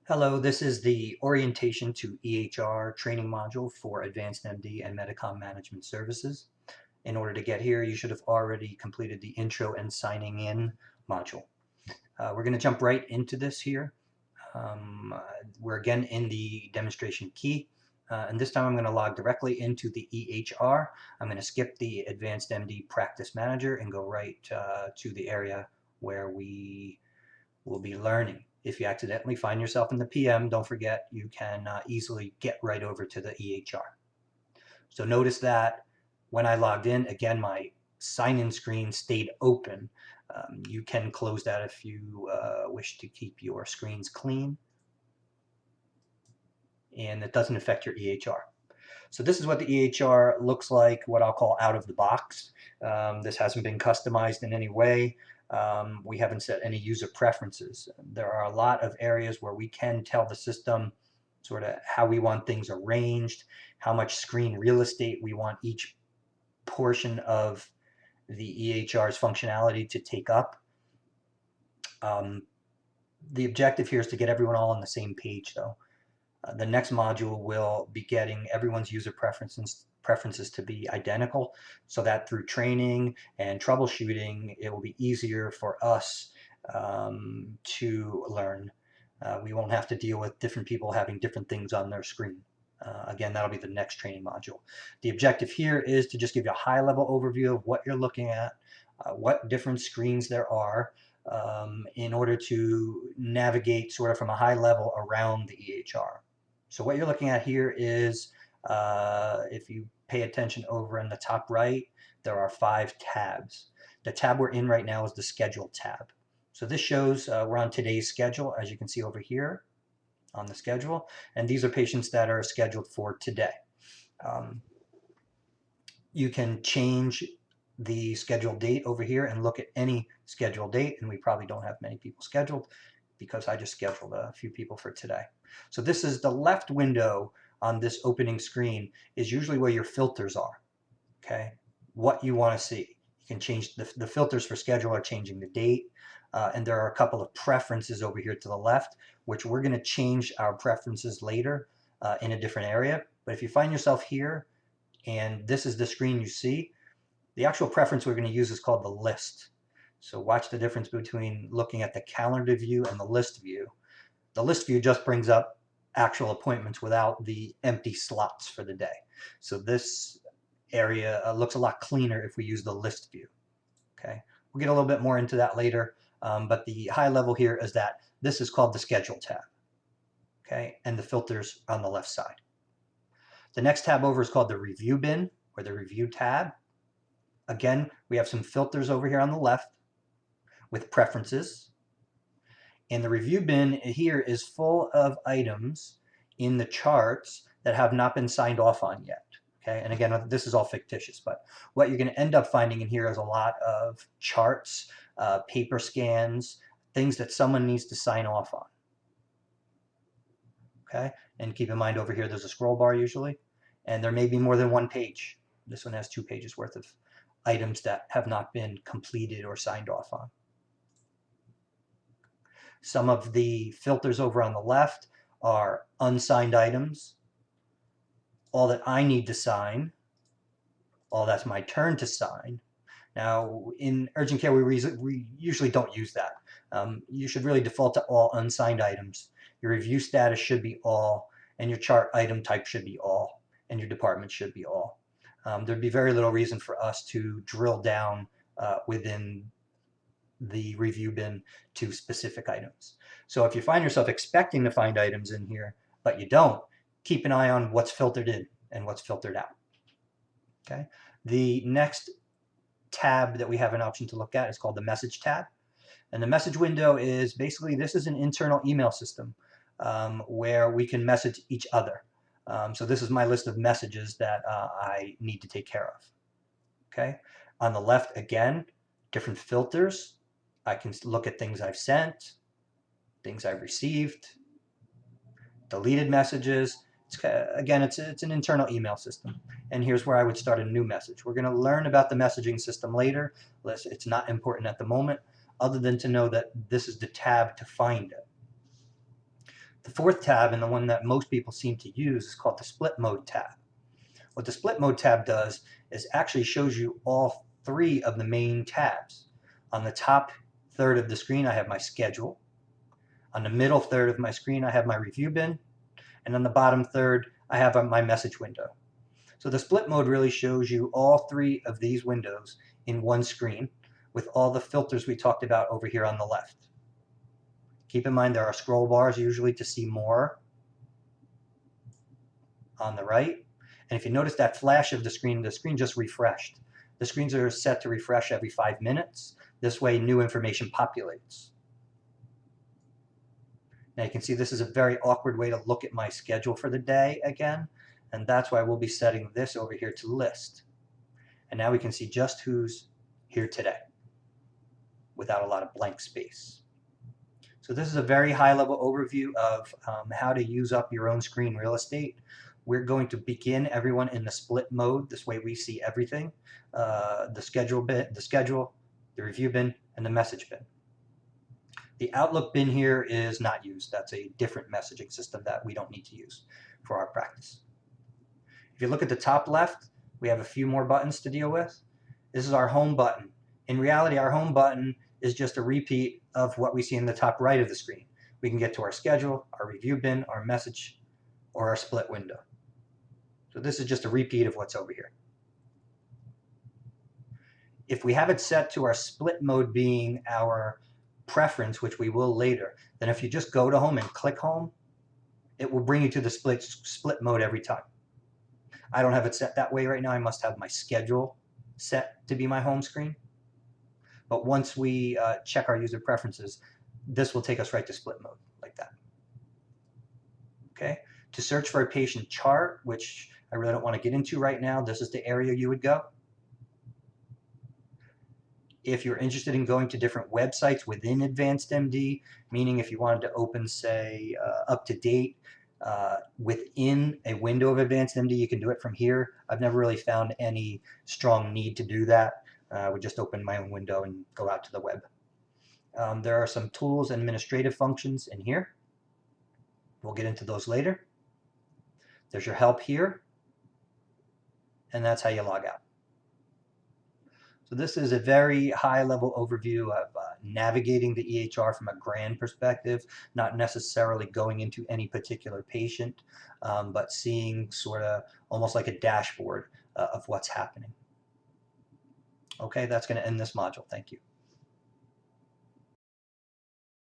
Hello, this is the Orientation to EHR training module for AdvancedMD and Medicom Management Services. In order to get here, you should have already completed the Intro and Signing In module. We're going to jump right into this here. We're again in the demonstration key, and this time I'm going to log directly into the EHR. I'm going to skip the AdvancedMD Practice Manager and go right to the area where we will be learning. If you accidentally find yourself in the PM, don't forget you can easily get right over to the EHR. So notice that when I logged in, again, my sign-in screen stayed open. You can close that if you wish to keep your screens clean, and it doesn't affect your EHR. So this is what the EHR looks like, what I'll call out of the box. This hasn't been customized in any way. We haven't set any user preferences. There are a lot of areas where we can tell the system sort of how we want things arranged, how much screen real estate we want each portion of the EHR's functionality to take up. The objective here is to get everyone all on the same page, though. The next module will be getting everyone's user preferences to be identical, so that through training and troubleshooting, it will be easier for us to learn. We won't have to deal with different people having different things on their screen. Again, that'll be the next training module. The objective here is to just give you a high-level overview of what you're looking at, what different screens there are, in order to navigate sort of from a high level around the EHR. So what you're looking at here is, if you pay attention over in the top right, there are 5 tabs. The tab we're in right now is the Schedule tab. So this shows we're on today's schedule, as you can see over here on the schedule, and these are patients that are scheduled for today. You can change the scheduled date over here and look at any scheduled date, and we probably don't have many people scheduled because I just scheduled a few people for today. So this is the left window on this opening screen is usually where your filters are, okay? What you want to see. You can change the filters for schedule are changing the date, and there are a couple of preferences over here to the left, which we're going to change our preferences later in a different area. But if you find yourself here, and this is the screen you see, the actual preference we're going to use is called the list. So watch the difference between looking at the calendar view and the list view. The list view just brings up actual appointments without the empty slots for the day. So this area looks a lot cleaner if we use the list view. Okay, we'll get a little bit more into that later, but the high level here is that this is called the Schedule tab. Okay, and the filters on the left side. The next tab over is called the Review bin, or the Review tab. Again, we have some filters over here on the left with preferences. And the review bin here is full of items in the charts that have not been signed off on yet. Okay, and again, this is all fictitious, but what you're going to end up finding in here is a lot of charts, paper scans, things that someone needs to sign off on. Okay, and keep in mind over here there's a scroll bar usually, and there may be more than one page. This one has 2 pages worth of items that have not been completed or signed off on. Some of the filters over on the left are unsigned items, all that I need to sign, all that's my turn to sign. Now, in urgent care, we usually don't use that. You should really default to all unsigned items. Your review status should be all, and your chart item type should be all, and your department should be all. There'd be very little reason for us to drill down within the review bin to specific items. So if you find yourself expecting to find items in here, but you don't, keep an eye on what's filtered in and what's filtered out. Okay. The next tab that we have an option to look at is called the Message tab. And the message window is basically, this is an internal email system where we can message each other. So this is my list of messages that I need to take care of. Okay. On the left, again, different filters. I can look at things I've sent, things I've received, deleted messages. Again, it's an internal email system. And here's where I would start a new message. We're going to learn about the messaging system later. It's not important at the moment, other than to know that this is the tab to find it. The fourth tab, and the one that most people seem to use, is called the split mode tab. What the split mode tab does is actually shows you all three of the main tabs. On the top third of the screen, I have my schedule. On the middle third of my screen, I have my review bin. And on the bottom third, I have my message window. So the split mode really shows you all three of these windows in one screen with all the filters we talked about over here on the left. Keep in mind there are scroll bars usually to see more on the right. And if you notice that flash of the screen just refreshed. The screens are set to refresh every 5 minutes. This way new information populates. Now you can see this is a very awkward way to look at my schedule for the day again, and that's why we'll be setting this over here to list. And now we can see just who's here today without a lot of blank space. So this is a very high-level overview of how to use up your own screen real estate. We're going to begin everyone in the split mode. This way we see everything, the schedule, the review bin, and the message bin. The Outlook bin here is not used. That's a different messaging system that we don't need to use for our practice. If you look at the top left, we have a few more buttons to deal with. This is our home button. In reality, our home button is just a repeat of what we see in the top right of the screen. We can get to our schedule, our review bin, our message, or our split window. So this is just a repeat of what's over here. If we have it set to our split mode being our preference, which we will later, then if you just go to home and click home, it will bring you to the split mode every time. I don't have it set that way right now. I must have my schedule set to be my home screen. But once we check our user preferences, this will take us right to split mode like that. Okay. To search for a patient chart, which I really don't want to get into right now, this is the area you would go. If you're interested in going to different websites within AdvancedMD, meaning if you wanted to open, say, up-to-date within a window of AdvancedMD, you can do it from here. I've never really found any strong need to do that. I would just open my own window and go out to the web. There are some tools and administrative functions in here. We'll get into those later. There's your help here, and that's how you log out. So this is a very high-level overview of navigating the EHR from a grand perspective, not necessarily going into any particular patient, but seeing sort of almost like a dashboard of what's happening. Okay, that's going to end this module. Thank you.